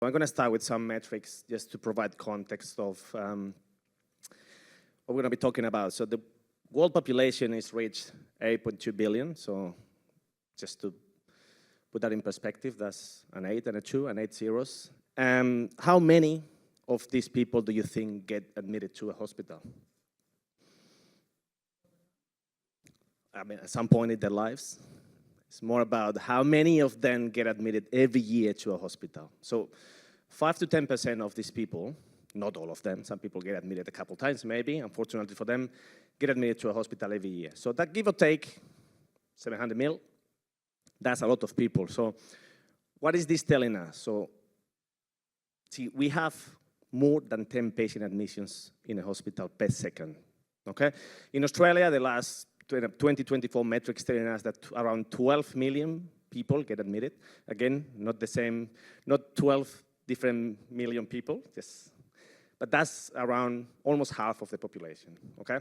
I'm going to start with some metrics just to provide context of what we're going to be talking about. So the world population is reached 8.2 billion. So just to put that in perspective, that's an 8 and a 2 and 8 zeros. How many of these people do you think get admitted to a hospital? I mean, at some point in their lives. It's more about how many of them get admitted every year to a hospital. So 5 to 10% of these people, not all of them, some people get admitted a couple times maybe, unfortunately for them, get admitted to a hospital every year. So that give or take 700 mil, that's a lot of people. So what is this telling us? So see, we have more than 10 patient admissions in a hospital per second, okay? In Australia, the last 2024 metrics telling us that around 12 million people get admitted. Again, not the same, not 12 different million people, but that's around almost half of the population, okay?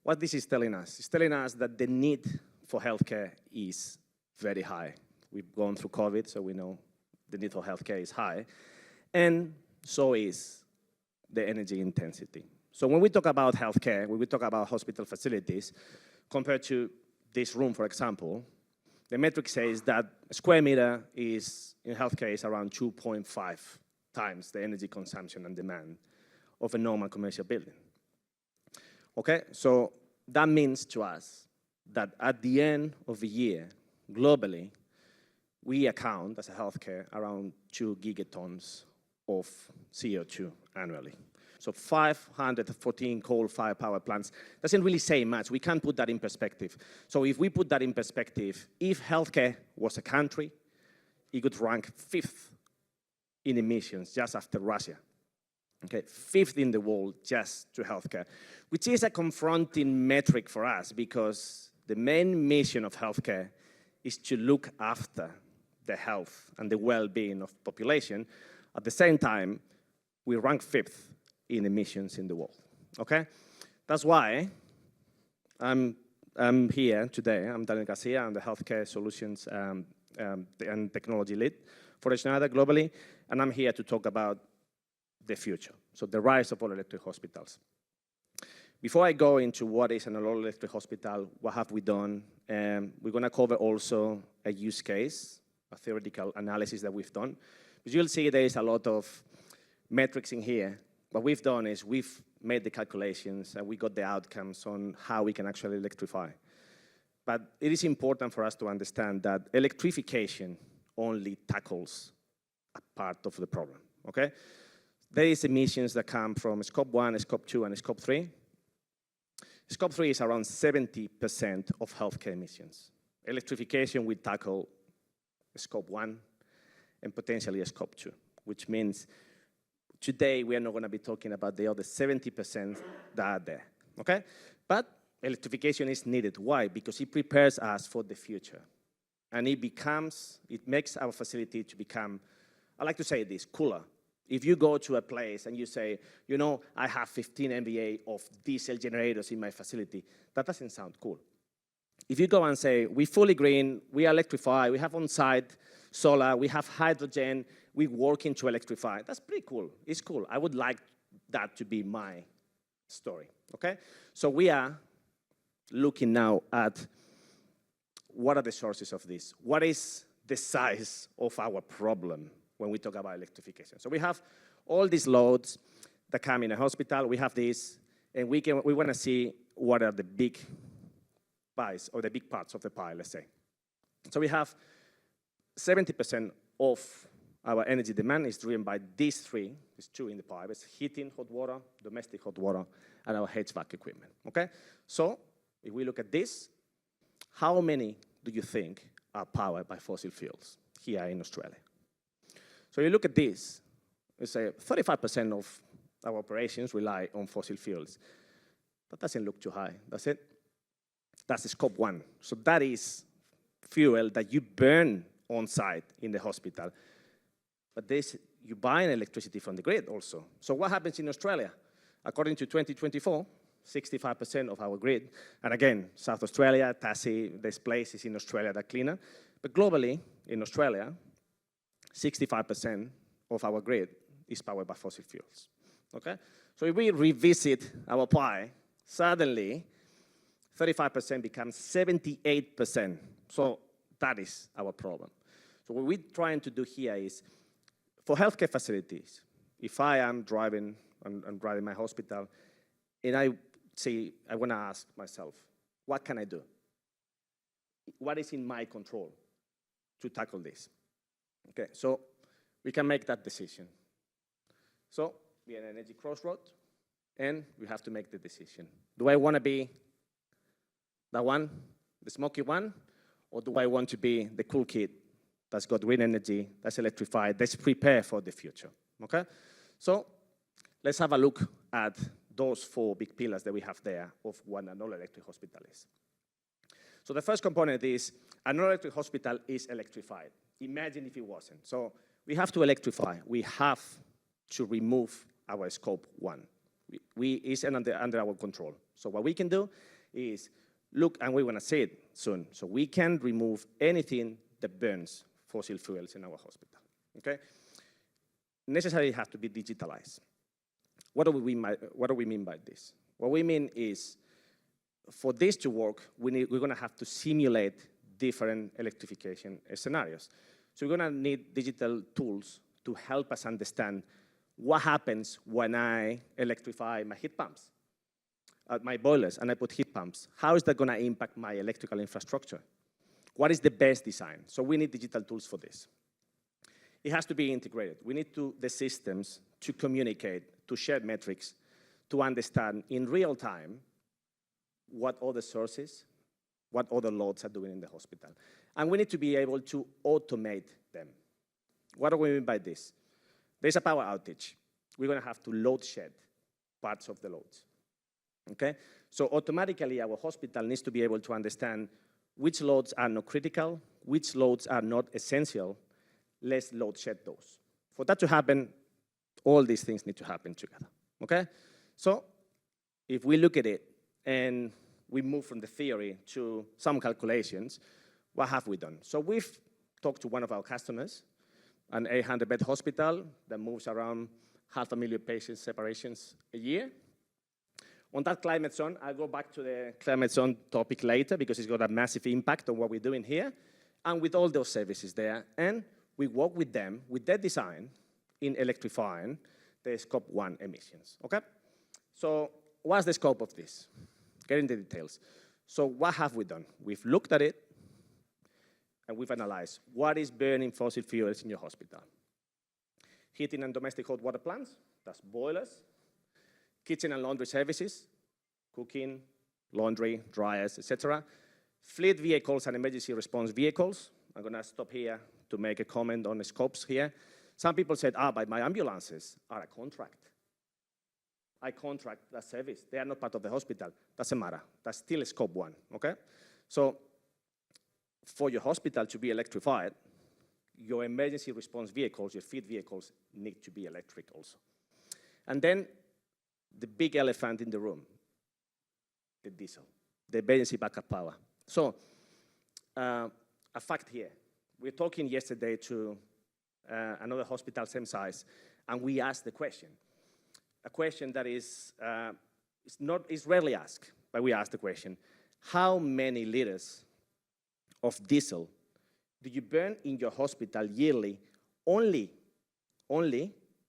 What this is telling us? It's telling us that the need for healthcare is very high. We've gone through COVID, so we know the need for healthcare is high, and so is the energy intensity. So when we talk about healthcare, when we talk about hospital facilities, compared to this room, for example, the metric says that a square meter is, in healthcare, is around 2.5 times the energy consumption and demand of a normal commercial building. Okay, so that means to us that at the end of the year, globally, we account, as a healthcare, around 2 gigatons of CO2 annually. So 514 coal-fired power plants doesn't really say much. We can't put that in perspective. So if we put that in perspective, if healthcare was a country, it would rank 5th in emissions just after Russia. Okay, 5th in the world just to healthcare, which is a confronting metric for us because the main mission of healthcare is to look after the health and the well-being of population. At the same time, we rank 5th in emissions in the world, okay? That's why I'm here today. I'm Daniel Garcia. I'm the Healthcare Solutions and Technology Lead for Schneider globally, and I'm here to talk about the future, so the rise of all-electric hospitals. Before I go into what is an all-electric hospital, what have we done, we're going to cover also a use case, a theoretical analysis that we've done. Because you'll see there is a lot of metrics in here. What we've done is we've made the calculations and we got the outcomes on how we can actually electrify. But it is important for us to understand that electrification only tackles a part of the problem, okay? There is emissions that come from Scope 1, Scope 2, and Scope 3. Scope 3 is around 70% of healthcare emissions. Electrification will tackle Scope 1 and potentially Scope 2, which means today, we are not going to be talking about the other 70% that are there, okay? But electrification is needed. Why? Because it prepares us for the future. And it makes our facility to become, I like to say this, cooler. If you go to a place and you say, you know, I have 15 MVA of diesel generators in my facility, that doesn't sound cool. If you go and say, we're fully green, we are electrified, we have on-site solar, we have hydrogen, we're working to electrify. That's pretty cool. It's cool. I would like that to be my story, okay? So we are looking now at what are the sources of this? What is the size of our problem when we talk about electrification? So we have all these loads that come in a hospital. We have this, and we want to see what are the big pies or the big parts of the pie, let's say. So we have 70% of our energy demand is driven by these three. There's two in the pie. It's heating, hot water, domestic hot water, and our HVAC equipment, okay? So if we look at this, how many do you think are powered by fossil fuels here in Australia? So you look at this, we say 35% of our operations rely on fossil fuels. That doesn't look too high, does it? That's Scope 1. So that is fuel that you burn on site in the hospital. But you buy electricity from the grid also. So what happens in Australia? According to 2024, 65% of our grid, and again, South Australia, Tassie, there's places in Australia that are cleaner, but globally, in Australia, 65% of our grid is powered by fossil fuels, okay? So if we revisit our pie, suddenly 35% becomes 78%. So that is our problem. So what we're trying to do here is, for healthcare facilities, if I am driving, I'm driving my hospital, and I say, I want to ask myself, what can I do? What is in my control to tackle this? Okay, so we can make that decision. So we're at an energy crossroad, and we have to make the decision. Do I want to be the one, the smoky one, or do I want to be the cool kid that's got green energy, that's electrified, that's prepared for the future, okay? So let's have a look at those 4 big pillars that we have there of what an all-electric hospital is. So the first component is, an all-electric hospital is electrified. Imagine if it wasn't. So we have to electrify. We have to remove our scope 1. It's under our control. So what we can do is look, and we're going to see it soon. So we can remove anything that burns fossil fuels in our hospital, okay? Necessarily have to be digitalized. What do we mean by this? What we mean is, for this to work, we're going to have to simulate different electrification scenarios. So we're going to need digital tools to help us understand what happens when I electrify my heat pumps, my boilers, and I put heat pumps. How is that going to impact my electrical infrastructure? What is the best design? So we need digital tools for this. It has to be integrated. We need the systems to communicate, to share metrics, to understand in real time what other sources, what other loads are doing in the hospital. And we need to be able to automate them. What do we mean by this? There's a power outage. We're going to have to load shed parts of the loads, okay? So automatically, our hospital needs to be able to understand which loads are not critical, which loads are not essential. Let's load shed those. For that to happen, all these things need to happen together, okay? So if we look at it and we move from the theory to some calculations, what have we done? So we've talked to one of our customers, an 800-bed hospital that moves around 500,000 patient separations a year. On that climate zone, I'll go back to the climate zone topic later because it's got a massive impact on what we're doing here, and with all those services there. And we work with them, with their design, in electrifying the scope 1 emissions, okay? So what's the scope of this? Get into the details. So what have we done? We've looked at it, and we've analyzed what is burning fossil fuels in your hospital. Heating and domestic hot water plants, that's boilers. Kitchen and laundry services, cooking, laundry, dryers, etc. Fleet vehicles and emergency response vehicles. I'm going to stop here to make a comment on the scopes here. Some people said, but my ambulances are a contract. I contract that service. They are not part of the hospital. Doesn't matter. That's still a scope 1, okay? So for your hospital to be electrified, your emergency response vehicles, your fleet vehicles, need to be electric also. And then the big elephant in the room, the diesel, the emergency backup power. So a fact here, we were talking yesterday to another hospital same size, and we asked the question, a question that is rarely asked, but we asked the question, how many liters of diesel do you burn in your hospital yearly only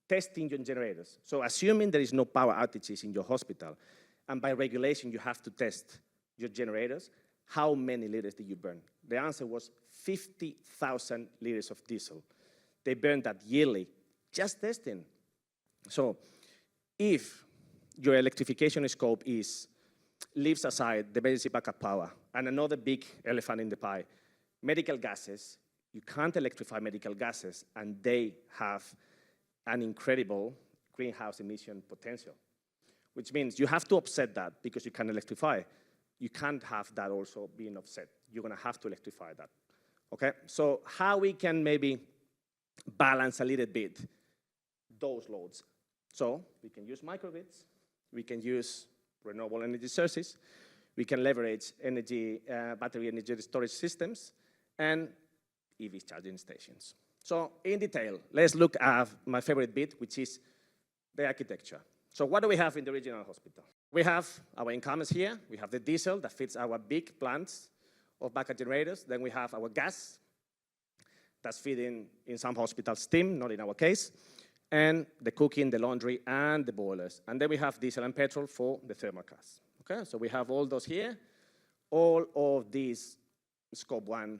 testing your generators? So assuming there is no power outages in your hospital, and by regulation you have to test your generators, how many liters do you burn? The answer was 50,000 liters of diesel. They burn that yearly, just testing. So if your electrification scope leaves aside the emergency backup power, and another big elephant in the pie, medical gases, you can't electrify medical gases, and they have an incredible greenhouse emission potential, which means you have to offset that because you can electrify. You can't have that also being offset. You're going to have to electrify that, okay? So how we can maybe balance a little bit those loads? So we can use microgrids. We can use renewable energy sources. We can leverage battery energy storage systems, and EV charging stations. So in detail, let's look at my favorite bit, which is the architecture. So what do we have in the regional hospital? We have our incumbents here. We have the diesel that feeds our big plants of backup generators. Then we have our gas that's feeding, in some hospitals, steam, not in our case, and the cooking, the laundry, and the boilers. And then we have diesel and petrol for the thermal cars. Okay, so we have all those here, all of these scope 1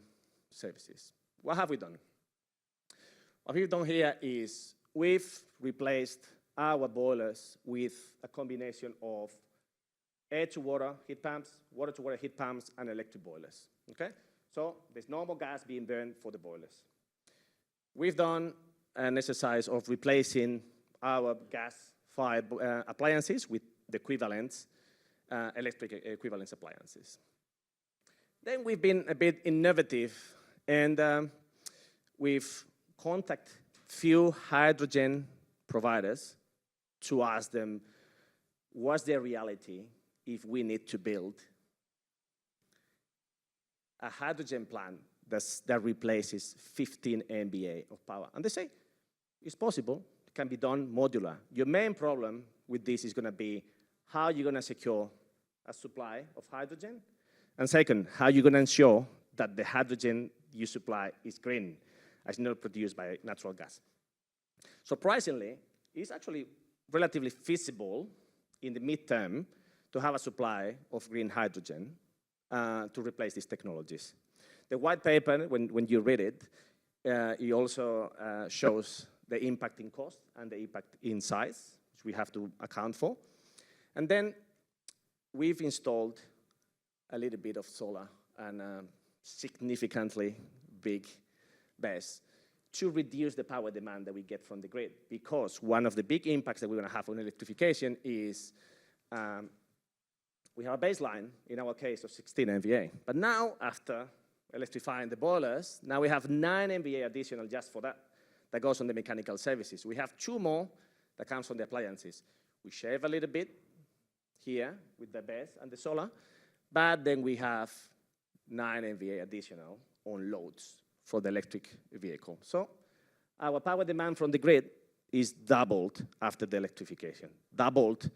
services. What have we done? What we've done here is we've replaced our boilers with a combination of air-to-water heat pumps, water-to-water heat pumps, and electric boilers, okay? So there's no more gas being burned for the boilers. We've done an exercise of replacing our gas-fired appliances with the equivalent electric equivalence appliances. Then we've been a bit innovative, and we've contacted few hydrogen providers to ask them, what's their reality if we need to build a hydrogen plant that replaces 15 MVA of power? And they say, it's possible, it can be done modular. Your main problem with this is gonna be how you're gonna secure a supply of hydrogen, and second, how you're gonna ensure that the hydrogen you supply is green, as not produced by natural gas. Surprisingly, it's actually relatively feasible in the midterm to have a supply of green hydrogen to replace these technologies. The white paper, when you read it, it also shows the impact in cost and the impact in size, which we have to account for. And then we've installed a little bit of solar and significantly big BESS to reduce the power demand that we get from the grid. Because one of the big impacts that we're gonna have on electrification is we have a baseline, in our case, of 16 MVA. But now, after electrifying the boilers, now we have 9 MVA additional just for that. That goes on the mechanical services. We have 2 more that comes from the appliances. We shave a little bit here with the BESS and the solar, but then we have 9 MVA additional on loads for the electric vehicle. So our power demand from the grid is doubled after the electrification, doubled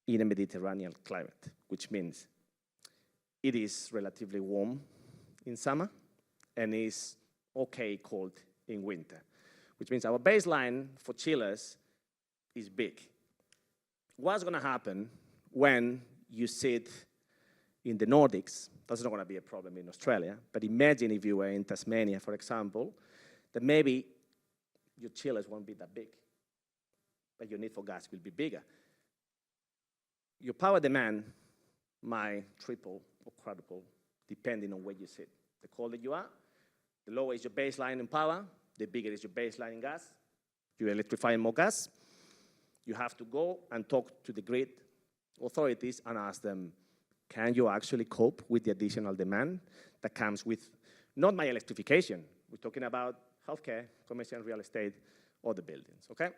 in a Mediterranean climate, which means it is relatively warm in summer and is okay cold in winter, which means our baseline for chillers is big. What's gonna happen when you sit in the Nordics? That's not gonna be a problem in Australia, but imagine if you were in Tasmania, for example, that maybe your chillers won't be that big, but your need for gas will be bigger. Your power demand might triple or quadruple depending on where you sit. The colder you are, the lower is your baseline in power, the bigger is your baseline in gas. You're electrifying more gas. You have to go and talk to the grid authorities and ask them, can you actually cope with the additional demand that comes with not my electrification? We're talking about healthcare, commercial real estate, or the buildings, okay?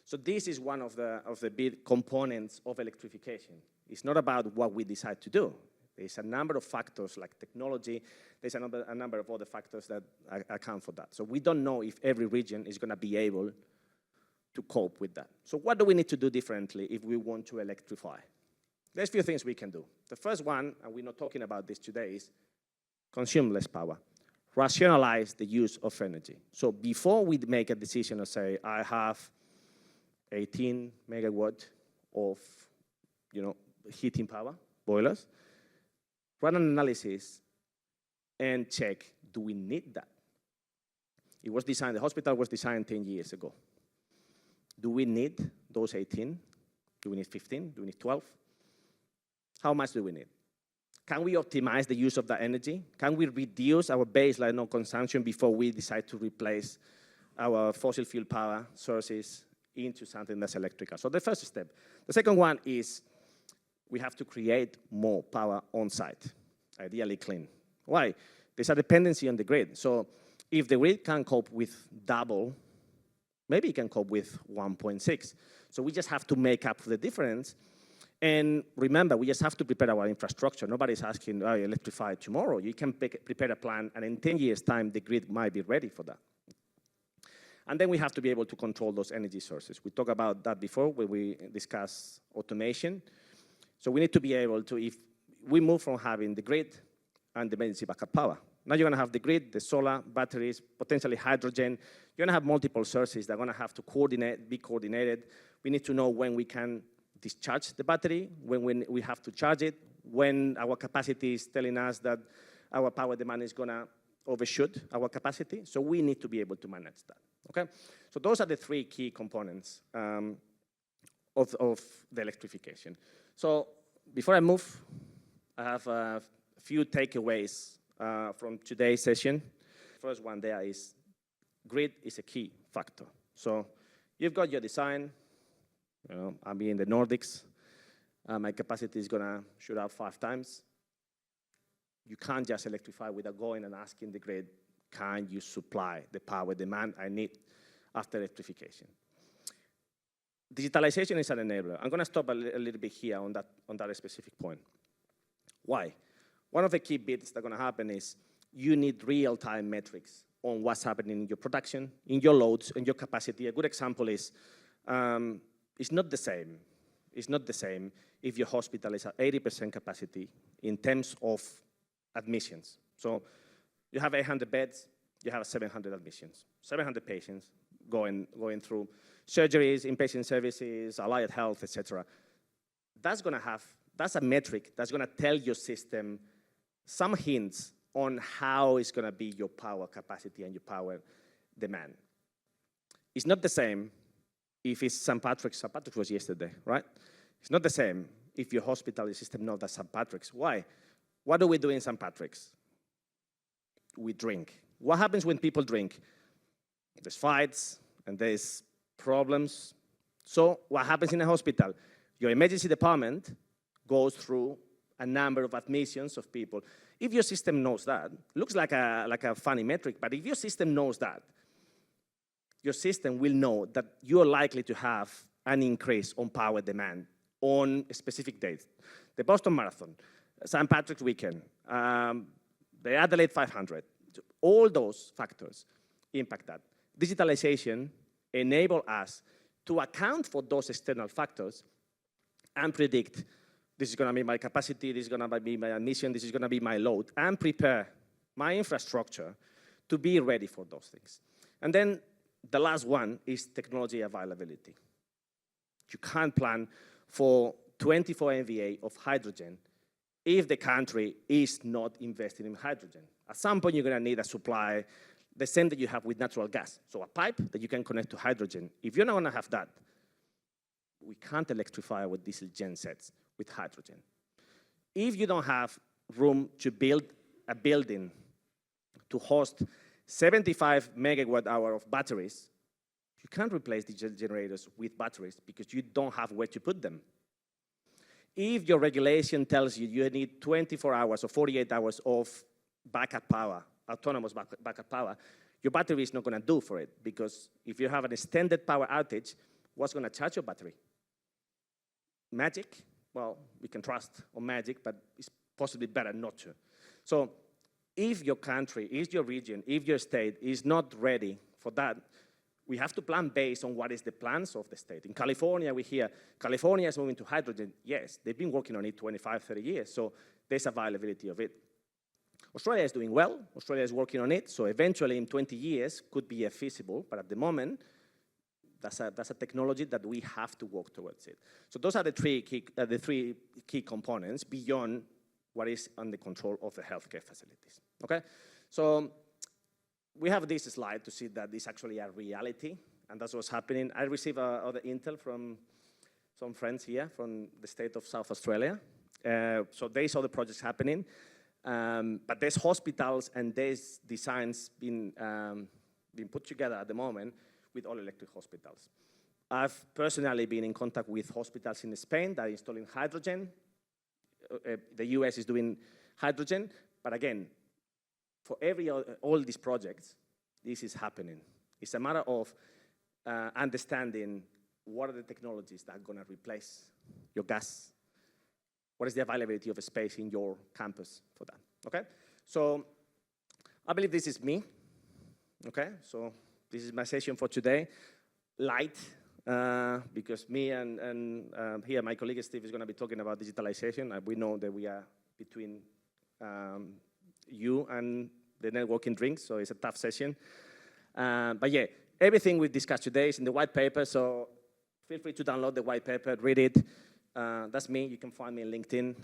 So this is one of the big components of electrification. It's not about what we decide to do. There's a number of factors like technology. There's a number of other factors that account for that. So we don't know if every region is gonna be able to cope with that. So what do we need to do differently if we want to electrify? There's a few things we can do. The first one, and we're not talking about this today, is consume less power. Rationalize the use of energy. So before we make a decision of say, I have 18 megawatt of heating power, boilers, run an analysis and check, do we need that? It was designed, the hospital was designed 10 years ago. Do we need those 18? Do we need 15? Do we need 12? How much do we need? Can we optimize the use of that energy? Can we reduce our baseline of consumption before we decide to replace our fossil fuel power sources into something that's electrical? So the first step. The second one is we have to create more power on site, ideally clean. Why? There's a dependency on the grid. So if the grid can cope with double, maybe it can cope with 1.6. So we just have to make up for the difference And remember, we just have to prepare our infrastructure. Nobody's asking, oh, electrify tomorrow. You can prepare a plan, and in 10 years' time, the grid might be ready for that. And then we have to be able to control those energy sources. We talked about that before when we discussed automation. So we need to be able to, if we move from having the grid and the emergency backup power. Now you're going to have the grid, the solar, batteries, potentially hydrogen. You're going to have multiple sources that are going to have to be coordinated. We need to know when we can discharge the battery, when we have to charge it, when our capacity is telling us that our power demand is going to overshoot our capacity. So we need to be able to manage that. Okay? So those are the three key components of the electrification. So before I move, I have a few takeaways from today's session. First one there is grid is a key factor. So you've got your design. You know, I'll be in the Nordics. My capacity is going to shoot up 5 times. You can't just electrify without going and asking the grid, can you supply the power demand I need after electrification? Digitalization is an enabler. I'm going to stop a little bit here on that specific point. Why? One of the key bits that are going to happen is you need real-time metrics on what's happening in your production, in your loads, in your capacity. A good example is it's not the same. It's not the same if your hospital is at 80% capacity in terms of admissions. So you have 800 beds, you have 700 admissions, 700 patients going through surgeries, inpatient services, allied health, etc. That's a metric that's going to tell your system some hints on how it's going to be your power capacity and your power demand. It's not the same if it's St. Patrick's. St. Patrick's was yesterday, right? It's not the same if your hospital system knows that St. Patrick's. Why? What do we do in St. Patrick's? We drink. What happens when people drink? There's fights and there's problems. So what happens in a hospital? Your emergency department goes through a number of admissions of people. If your system knows that, looks like a funny metric, but if your system knows that, your system will know that you're likely to have an increase on power demand on specific dates. The Boston Marathon, St. Patrick's weekend, the Adelaide 500, all those factors impact that. Digitalization enables us to account for those external factors and predict this is going to be my capacity, this is going to be my admission, this is going to be my load, and prepare my infrastructure to be ready for those things. And then the last one is technology availability. You can't plan for 24 MVA of hydrogen if the country is not investing in hydrogen. At some point, you're going to need a supply, the same that you have with natural gas. So a pipe that you can connect to hydrogen. If you're not going to have that, we can't electrify our diesel gen sets with hydrogen. If you don't have room to build a building to host 75 megawatt hour of batteries, you can't replace diesel generators with batteries because you don't have where to put them. If your regulation tells you you need 24 hours or 48 hours of backup power, autonomous backup power, your battery is not going to do for it, because if you have an extended power outage, what's going to charge your battery? Magic? Well, we can trust on magic, but it's possibly better not to. So if your country, if your region, if your state is not ready for that, we have to plan based on what is the plans of the state. In California, we hear California is moving to hydrogen. Yes, they've been working on it 25, 30 years, so there's availability of it. Australia is doing well. Australia is working on it, so eventually in 20 years could be feasible, but at the moment, that's a technology that we have to work towards it. So those are the three key components beyond what is under control of the healthcare facilities. Okay, so we have this slide to see that it's actually a reality, and that's what's happening. I received other intel from some friends here from the state of South Australia. So they saw the projects happening, but there's hospitals and there's designs being put together at the moment with all-electric hospitals. I've personally been in contact with hospitals in Spain that are installing hydrogen. The US is doing hydrogen, but again, for all these projects, this is happening. It's a matter of understanding what are the technologies that are going to replace your gas what is the availability of a space in your campus for that, okay? So I believe this is me, okay? So this is my session for today. Light, because me and here my colleague Steve is gonna be talking about digitalization, and we know that we are between you and the networking drinks, so it's a tough session. But yeah, everything we discussed today is in the white paper, so feel free to download the white paper, read it. That's me. You can find me on LinkedIn.